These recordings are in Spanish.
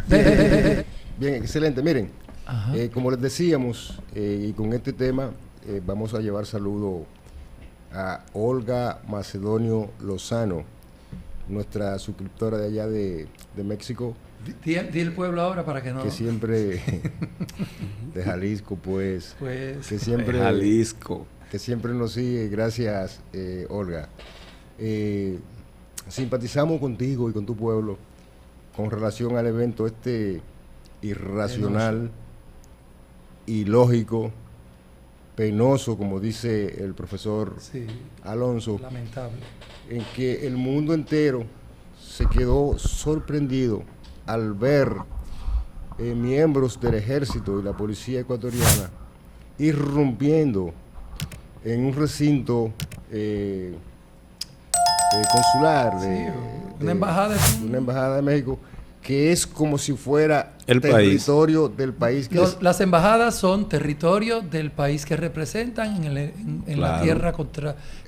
Bien, excelente. Miren, Ajá. como les decíamos, y con este tema vamos a llevar saludo a Olga Macedonio Lozano, nuestra suscriptora de allá de México, Di el pueblo ahora para que no... que siempre, de Jalisco, pues, Pues... que siempre, Jalisco. que siempre nos sigue. Gracias, Olga. Simpatizamos contigo y con tu pueblo con relación al evento este irracional, ilógico, penoso, como dice el profesor Sí, Alonso, lamentable. en que el mundo entero se quedó sorprendido al ver miembros del ejército y la policía ecuatoriana irrumpiendo en un recinto consular de Una embajada es una embajada de México, que es como si fuera El territorio del país que es. Las embajadas son territorio del país que representan en la Claro. tierra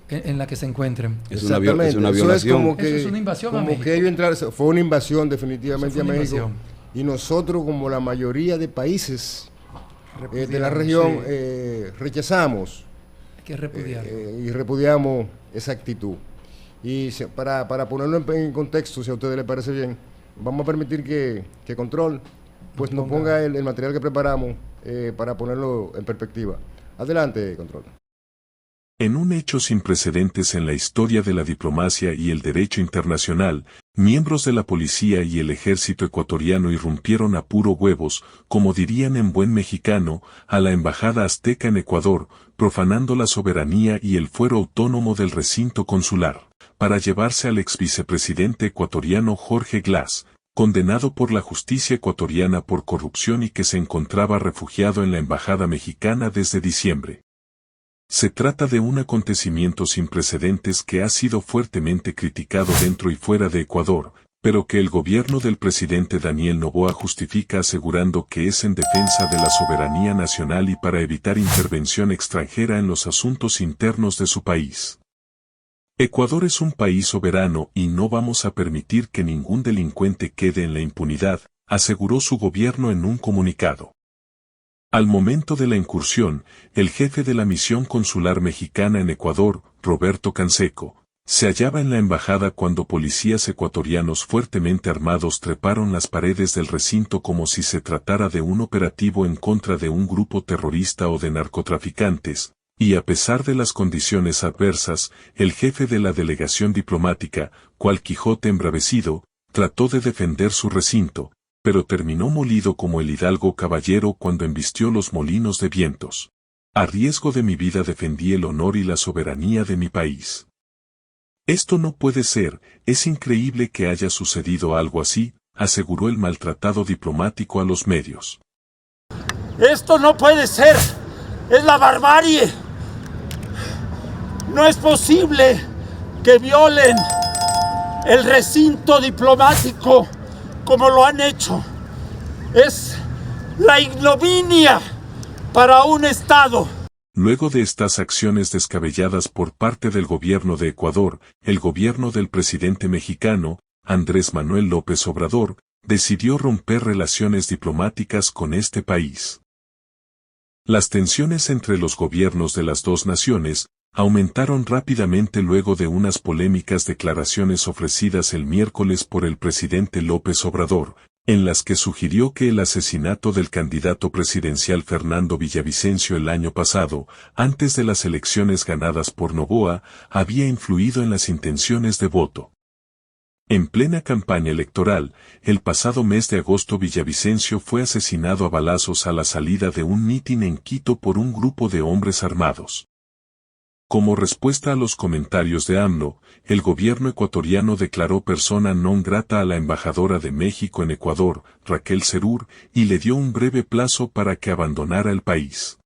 en la que se encuentren. Es Exactamente. una Eso violación. como que, Eso es una invasión a como México. que ellos entraron, fue una invasión definitivamente Eso fue a una México. invasión. Y nosotros, como la mayoría de países de la Repudiamos, región, sí. rechazamos Hay que repudiar. y repudiamos esa actitud. Y para ponerlo en contexto, si a ustedes les parece bien, vamos a permitir que Control pues nos ponga el material que preparamos para ponerlo en perspectiva. Adelante, Control. En un hecho sin precedentes en la historia de la diplomacia y el derecho internacional, miembros de la policía y el ejército ecuatoriano irrumpieron a puro huevos, como dirían en buen mexicano, a la embajada azteca en Ecuador, profanando la soberanía y el fuero autónomo del recinto consular, para llevarse al ex vicepresidente ecuatoriano Jorge Glass, condenado por la justicia ecuatoriana por corrupción y que se encontraba refugiado en la embajada mexicana desde diciembre. Se trata de un acontecimiento sin precedentes que ha sido fuertemente criticado dentro y fuera de Ecuador, pero que el gobierno del presidente Daniel Noboa justifica asegurando que es en defensa de la soberanía nacional y para evitar intervención extranjera en los asuntos internos de su país. Ecuador es un país soberano y no vamos a permitir que ningún delincuente quede en la impunidad, aseguró su gobierno en un comunicado. Al momento de la incursión, el jefe de la misión consular mexicana en Ecuador, Roberto Canseco, se hallaba en la embajada cuando policías ecuatorianos fuertemente armados treparon las paredes del recinto como si se tratara de un operativo en contra de un grupo terrorista o de narcotraficantes, y a pesar de las condiciones adversas, el jefe de la delegación diplomática, cual Quijote embravecido, trató de defender su recinto, pero terminó molido como el hidalgo caballero cuando embistió los molinos de vientos. A riesgo de mi vida defendí el honor y la soberanía de mi país. Esto no puede ser, es increíble que haya sucedido algo así, aseguró el maltratado diplomático a los medios. Esto no puede ser, es la barbarie. No es posible que violen el recinto diplomático como lo han hecho. Es la ignominia para un Estado. Luego de estas acciones descabelladas por parte del gobierno de Ecuador, el gobierno del presidente mexicano, Andrés Manuel López Obrador, decidió romper relaciones diplomáticas con este país. Las tensiones entre los gobiernos de las dos naciones aumentaron rápidamente luego de unas polémicas declaraciones ofrecidas el miércoles por el presidente López Obrador, en las que sugirió que el asesinato del candidato presidencial Fernando Villavicencio el año pasado, antes de las elecciones ganadas por Noboa, había influido en las intenciones de voto. En plena campaña electoral, el pasado mes de agosto Villavicencio fue asesinado a balazos a la salida de un mitin en Quito por un grupo de hombres armados. Como respuesta a los comentarios de AMLO, el gobierno ecuatoriano declaró persona non grata a la embajadora de México en Ecuador, Raquel Serur, y le dio un breve plazo para que abandonara el país.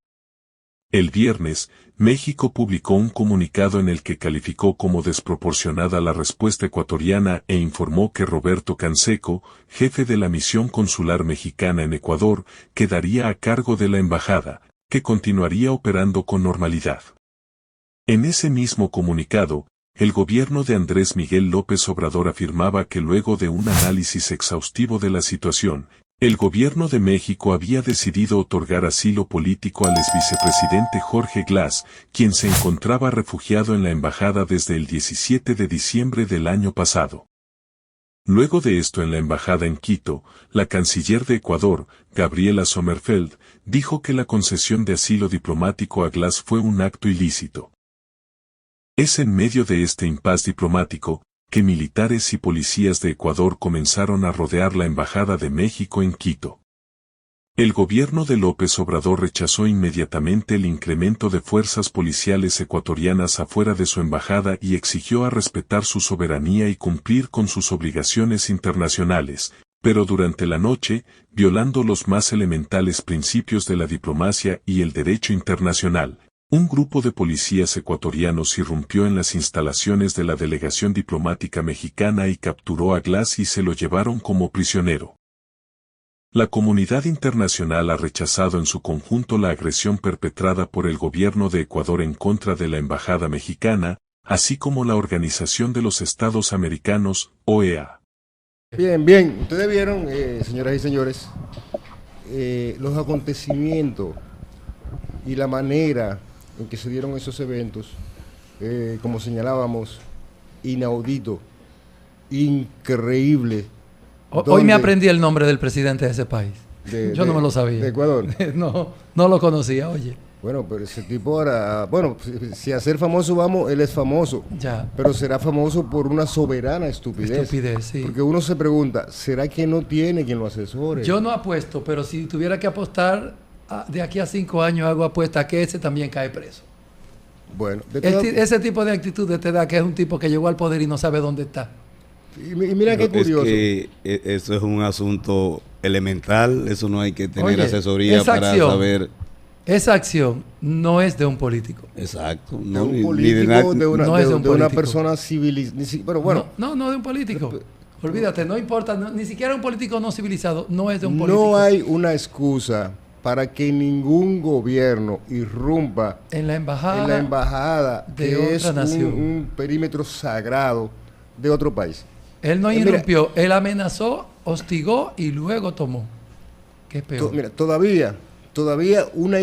El viernes, México publicó un comunicado en el que calificó como desproporcionada la respuesta ecuatoriana e informó que Roberto Canseco, jefe de la misión consular mexicana en Ecuador, quedaría a cargo de la embajada, que continuaría operando con normalidad. En ese mismo comunicado, el gobierno de Andrés Miguel López Obrador afirmaba que luego de un análisis exhaustivo de la situación, el gobierno de México había decidido otorgar asilo político al exvicepresidente Jorge Glass, quien se encontraba refugiado en la embajada desde el 17 de diciembre del año pasado. Luego de esto en la embajada en Quito, la canciller de Ecuador, Gabriela Sommerfeld, dijo que la concesión de asilo diplomático a Glass fue un acto ilícito. Es en medio de este impas diplomático, que militares y policías de Ecuador comenzaron a rodear la embajada de México en Quito. El gobierno de López Obrador rechazó inmediatamente el incremento de fuerzas policiales ecuatorianas afuera de su embajada y exigió a respetar su soberanía y cumplir con sus obligaciones internacionales, pero durante la noche, violando los más elementales principios de la diplomacia y el derecho internacional, un grupo de policías ecuatorianos irrumpió en las instalaciones de la delegación diplomática mexicana y capturó a Glass y se lo llevaron como prisionero. La comunidad internacional ha rechazado en su conjunto la agresión perpetrada por el gobierno de Ecuador en contra de la embajada mexicana, así como la Organización de los Estados Americanos, OEA. Bien, ustedes vieron, señoras y señores, los acontecimientos y la manera en que se dieron esos eventos, como señalábamos, inaudito, increíble. Hoy me aprendí el nombre del presidente de ese país. Yo no me lo sabía. ¿De Ecuador? No lo conocía, oye. Bueno, pero ese tipo ahora, bueno, si a ser famoso vamos, él es famoso. Ya. Pero será famoso por una soberana estupidez. Estupidez, sí. Porque uno se pregunta, ¿será que no tiene quien lo asesore? Yo no apuesto, pero si tuviera que apostar, de aquí a 5 años hago apuesta que ese también cae preso. Bueno, ese tipo de actitudes te da que es un tipo que llegó al poder y no sabe dónde está. Y mira qué curioso. Es que eso es un asunto elemental, eso no hay que tener Oye, asesoría para saber. Esa acción no es de un político. Exacto. De No, un político, de una persona civilizada. Pero bueno. No de un político. Olvídate, no importa, ni siquiera un político no civilizado, no es de un político. No hay una excusa para que ningún gobierno irrumpa en la embajada de que es un perímetro sagrado de otro país. Él no irrumpió, él amenazó, hostigó y luego tomó. ¿Qué es peor? Mira, todavía una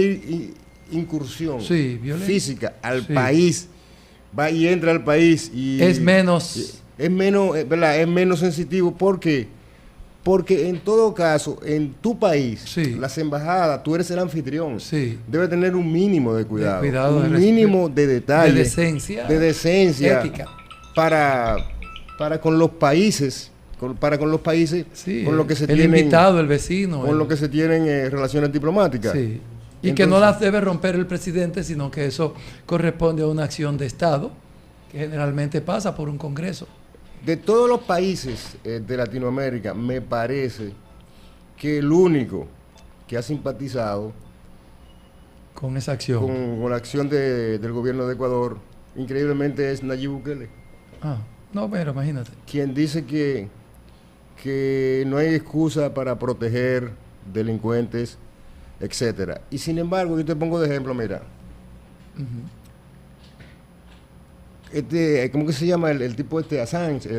incursión física al país va y entra al país y es menos ¿verdad? Es menos sensitivo. ¿Por qué? Porque en todo caso, en tu país, las embajadas, tú eres el anfitrión, debe tener un mínimo de cuidado, un mínimo de detalle, de decencia, ética, para con los países, con los países con lo que se el tienen, invitado, el vecino, con lo que se tienen relaciones diplomáticas. Y entonces, que no las debe romper el presidente, sino que eso corresponde a una acción de Estado, que generalmente pasa por un Congreso. De todos los países de Latinoamérica, me parece que el único que ha simpatizado con esa acción, con la acción del gobierno de Ecuador, increíblemente es Nayib Bukele. No, pero imagínate. Quien dice que no hay excusa para proteger delincuentes, etcétera. Y sin embargo, yo te pongo de ejemplo, mira. ¿Cómo que se llama el tipo Assange?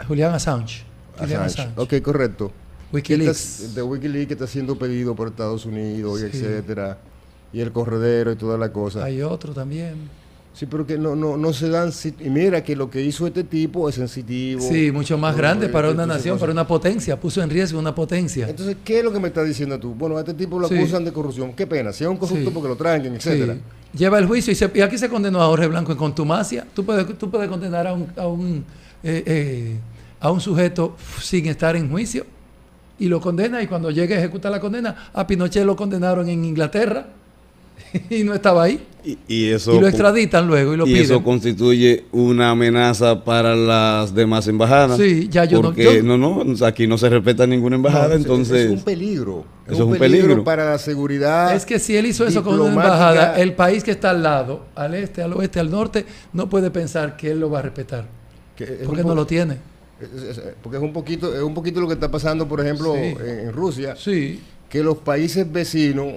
Julian Assange. Ok, correcto. Wikileaks. De Wikileaks, que está siendo pedido por Estados Unidos, y etcétera. Y el corredero y toda la cosa. Hay otro también. Sí, pero que no se dan. Y mira que lo que hizo este tipo es sensitivo. Sí, mucho más grande para una nación, para una potencia. Puso en riesgo una potencia. Entonces, ¿qué es lo que me estás diciendo tú? Bueno, a este tipo lo acusan de corrupción. Qué pena. Si es un corrupto porque lo tranquen, etcétera. Lleva el juicio y aquí se condenó a Jorge Blanco en contumacia. Tú puedes condenar a un sujeto sin estar en juicio y lo condena, y cuando llegue a ejecutar la condena, a Pinochet lo condenaron en Inglaterra y no estaba ahí. Y eso, y lo extraditan luego y lo piden. Y eso constituye una amenaza para las demás embajadas. Sí, ya porque aquí no se respeta ninguna embajada, entonces... Es un peligro. Es un peligro para la seguridad. Es que si él hizo eso con una embajada, el país que está al lado, al este, al oeste, al norte, no puede pensar que él lo va a respetar. Porque no lo tiene. Porque es un poquito lo que está pasando, por ejemplo, en Rusia. Sí. Que los países vecinos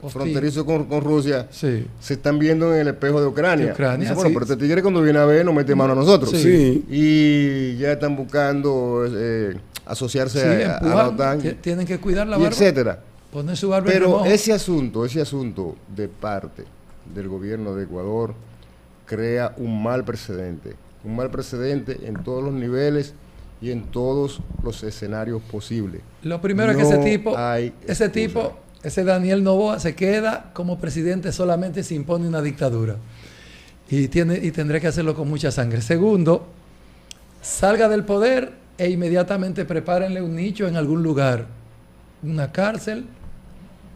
fronterizo con Rusia, Sí. se están viendo en el espejo de Ucrania. De Ucrania, Dice, bueno, sí. pero este tigre cuando viene a ver nos mete mano a nosotros. Sí. Y ya están buscando asociarse Sí, a la empujan, OTAN, tienen que cuidar la y barba, etcétera. poner su barba en Pero remojo. ese asunto de parte del gobierno de Ecuador crea un mal precedente en todos los niveles y en todos los escenarios posibles. Lo primero es que No ese tipo, ese Daniel Noboa se queda como presidente solamente si impone una dictadura. Y tendré que hacerlo con mucha sangre. Segundo, salga del poder e inmediatamente prepárenle un nicho en algún lugar. Una cárcel,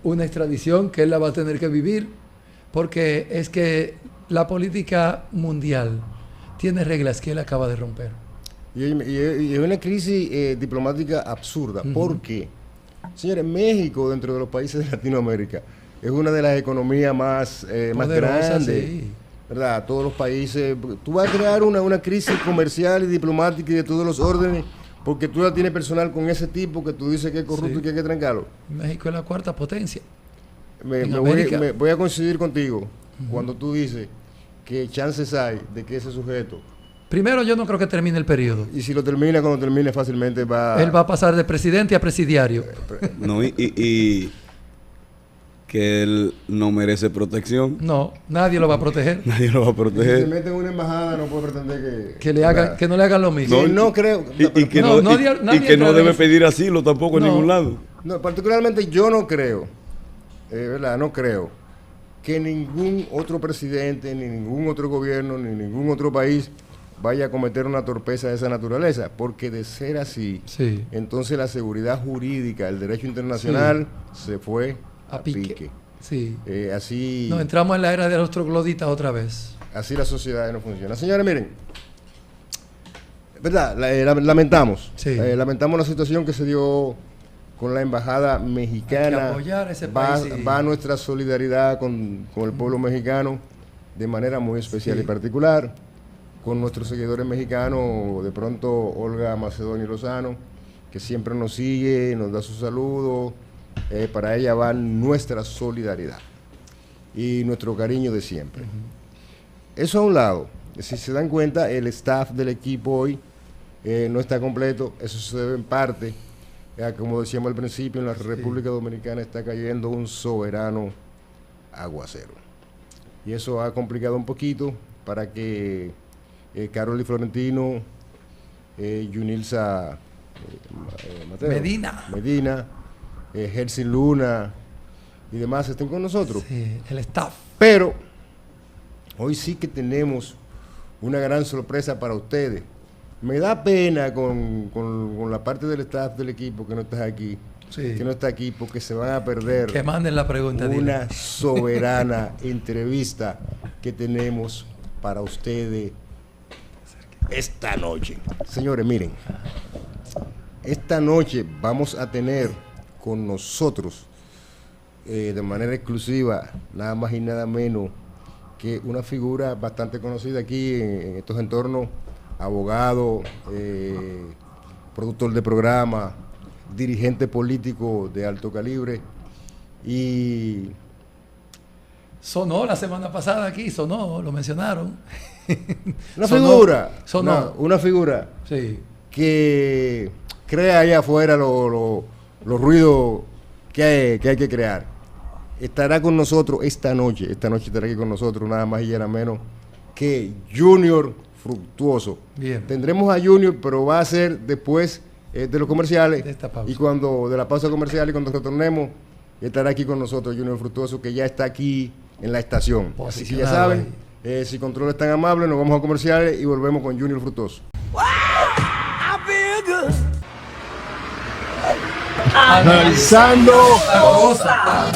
una extradición que él la va a tener que vivir, porque es que la política mundial tiene reglas que él acaba de romper. Y es una crisis diplomática absurda. ¿Por qué? Señores, México, dentro de los países de Latinoamérica, es una de las economías más grandes. Sí. ¿Verdad? Todos los países. Tú vas a crear una crisis comercial y diplomática y de todos los órdenes porque tú ya tienes personal con ese tipo que tú dices que es corrupto y que hay que trancarlo. México es la cuarta potencia. Voy a coincidir contigo cuando tú dices que chances hay de que ese sujeto, Primero, yo no creo que termine el periodo. y si lo termina, cuando termine fácilmente va... Él va a pasar de presidente a presidiario. No, y que él no merece protección. No, nadie lo va a proteger. Nadie lo va a Si se proteger. mete en una embajada no puede pretender Que no le hagan lo mismo. No creo... Y que No, no, nadie y que no entra debe en- pedir asilo tampoco en No. ningún lado. No, particularmente yo no creo, ¿verdad? No creo que ningún otro presidente, ni ningún otro gobierno, ni ningún otro país vaya a cometer una torpeza de esa naturaleza, porque de ser así, Sí. entonces la seguridad jurídica, el derecho internacional se fue a pique. Sí. Así, Nos entramos en la era de los trogloditas otra vez. así la sociedad no funciona. Señores, miren, ¿verdad? Lamentamos, Sí. lamentamos la situación que se dio con la embajada mexicana. Hay que apoyar a ese país, sí. Va nuestra solidaridad con el pueblo mexicano de manera muy especial y particular, con nuestros seguidores mexicanos, de pronto Olga Macedonio Lozano, que siempre nos sigue, nos da su saludo. Para ella va nuestra solidaridad y nuestro cariño de siempre. Eso a un lado. Si se dan cuenta, el staff del equipo hoy no está completo. Eso se debe en parte, como decíamos al principio, en la República Dominicana está cayendo un soberano aguacero. Y eso ha complicado un poquito para que Carol y Florentino, Yunilsa Mateo, Medina, Gersin Luna y demás estén con nosotros. Sí, el staff. Pero hoy sí que tenemos una gran sorpresa para ustedes. Me da pena con la parte del staff del equipo que no está aquí, Sí. que no está aquí porque se van a perder Que manden la pregunta. dile. una soberana entrevista que tenemos para ustedes esta noche. Señores, miren, esta noche vamos a tener con nosotros de manera exclusiva nada más y nada menos que una figura bastante conocida aquí en estos entornos, abogado, productor de programa, dirigente político de alto calibre y Sonó la semana pasada aquí, sonó, lo mencionaron. una Sonó, figura, sonó. una figura Sí. que crea allá afuera los ruidos que hay que crear. Estará con nosotros esta noche estará aquí con nosotros nada más y nada menos que Junior Fructuoso. Bien. Tendremos a Junior, pero va a ser después de los comerciales De esta pausa. y cuando de la pausa comercial y cuando retornemos estará aquí con nosotros Junior Fructuoso, que ya está aquí en la estación. Así que ya Posicionado saben, si Control es tan amable, nos vamos a comerciales y volvemos con Junior Fructuoso. Analizando la cosa.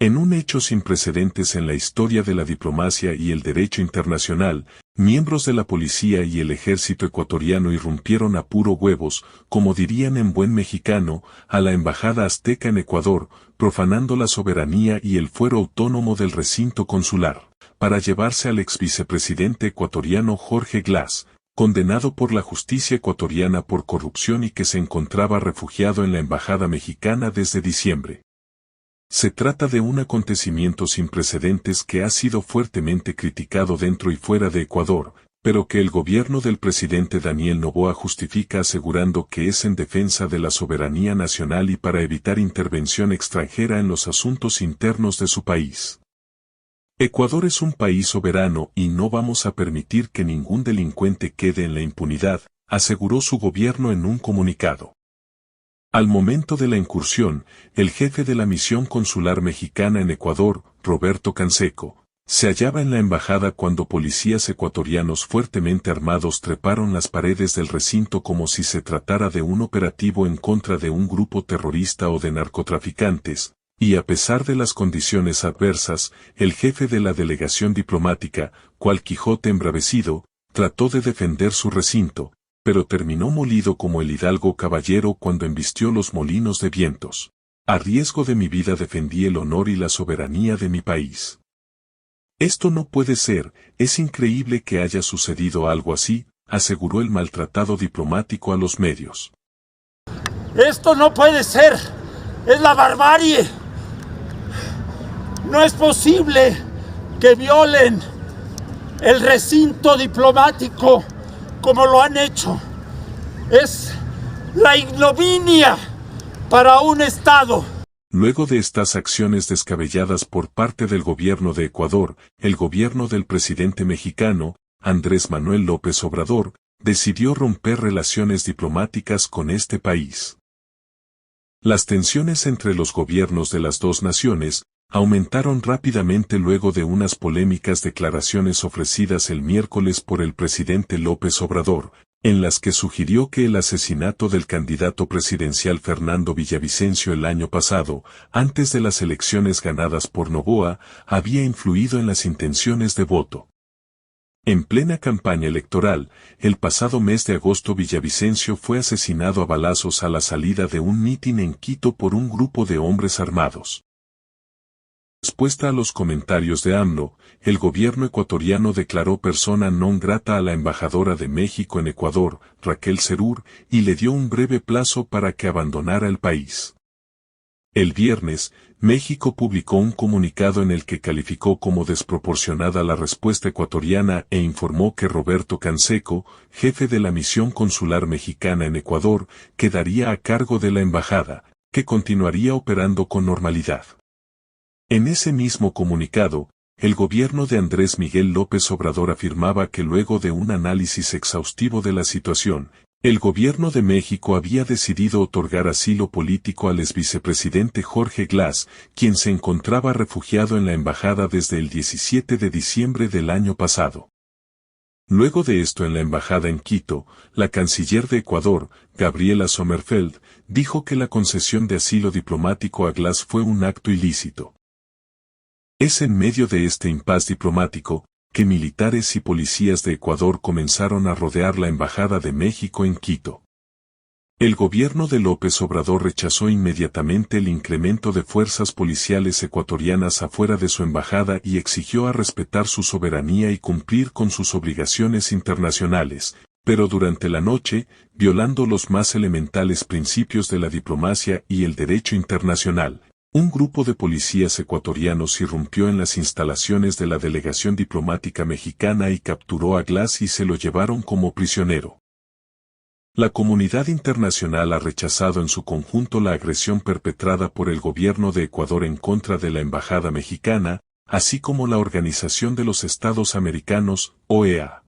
En un hecho sin precedentes en la historia de la diplomacia y el derecho internacional, miembros de la policía y el ejército ecuatoriano irrumpieron a puro huevos, como dirían en buen mexicano, a la embajada azteca en Ecuador, profanando la soberanía y el fuero autónomo del recinto consular, para llevarse al exvicepresidente ecuatoriano Jorge Glass, condenado por la justicia ecuatoriana por corrupción y que se encontraba refugiado en la embajada mexicana desde diciembre. Se trata de un acontecimiento sin precedentes que ha sido fuertemente criticado dentro y fuera de Ecuador, pero que el gobierno del presidente Daniel Noboa justifica asegurando que es en defensa de la soberanía nacional y para evitar intervención extranjera en los asuntos internos de su país. Ecuador es un país soberano y no vamos a permitir que ningún delincuente quede en la impunidad, aseguró su gobierno en un comunicado. Al momento de la incursión, el jefe de la misión consular mexicana en Ecuador, Roberto Canseco, se hallaba en la embajada cuando policías ecuatorianos fuertemente armados treparon las paredes del recinto como si se tratara de un operativo en contra de un grupo terrorista o de narcotraficantes, y a pesar de las condiciones adversas, el jefe de la delegación diplomática, cual Quijote embravecido, trató de defender su recinto, pero terminó molido como el hidalgo caballero cuando embistió los molinos de vientos. A riesgo de mi vida defendí el honor y la soberanía de mi país. Esto no puede ser, es increíble que haya sucedido algo así, aseguró el maltratado diplomático a los medios. Esto no puede ser, es la barbarie. No es posible que violen el recinto diplomático como lo han hecho. Es la ignominia para un Estado. Luego de estas acciones descabelladas por parte del gobierno de Ecuador, el gobierno del presidente mexicano, Andrés Manuel López Obrador, decidió romper relaciones diplomáticas con este país. Las tensiones entre los gobiernos de las dos naciones aumentaron rápidamente luego de unas polémicas declaraciones ofrecidas el miércoles por el presidente López Obrador, en las que sugirió que el asesinato del candidato presidencial Fernando Villavicencio el año pasado, antes de las elecciones ganadas por Noboa, había influido en las intenciones de voto. En plena campaña electoral, el pasado mes de agosto Villavicencio fue asesinado a balazos a la salida de un mitin en Quito por un grupo de hombres armados. En respuesta a los comentarios de AMLO, el gobierno ecuatoriano declaró persona non grata a la embajadora de México en Ecuador, Raquel Serur, y le dio un breve plazo para que abandonara el país. El viernes, México publicó un comunicado en el que calificó como desproporcionada la respuesta ecuatoriana e informó que Roberto Canseco, jefe de la misión consular mexicana en Ecuador, quedaría a cargo de la embajada, que continuaría operando con normalidad. En ese mismo comunicado, el gobierno de Andrés Miguel López Obrador afirmaba que luego de un análisis exhaustivo de la situación, el gobierno de México había decidido otorgar asilo político al exvicepresidente Jorge Glass, quien se encontraba refugiado en la embajada desde el 17 de diciembre del año pasado. Luego de esto en la embajada en Quito, la canciller de Ecuador, Gabriela Sommerfeld, dijo que la concesión de asilo diplomático a Glass fue un acto ilícito. Es en medio de este impas diplomático, que militares y policías de Ecuador comenzaron a rodear la Embajada de México en Quito. El gobierno de López Obrador rechazó inmediatamente el incremento de fuerzas policiales ecuatorianas afuera de su embajada y exigió a respetar su soberanía y cumplir con sus obligaciones internacionales, pero durante la noche, violando los más elementales principios de la diplomacia y el derecho internacional, un grupo de policías ecuatorianos irrumpió en las instalaciones de la delegación diplomática mexicana y capturó a Glass y se lo llevaron como prisionero. La comunidad internacional ha rechazado en su conjunto la agresión perpetrada por el gobierno de Ecuador en contra de la embajada mexicana, así como la Organización de los Estados Americanos, OEA.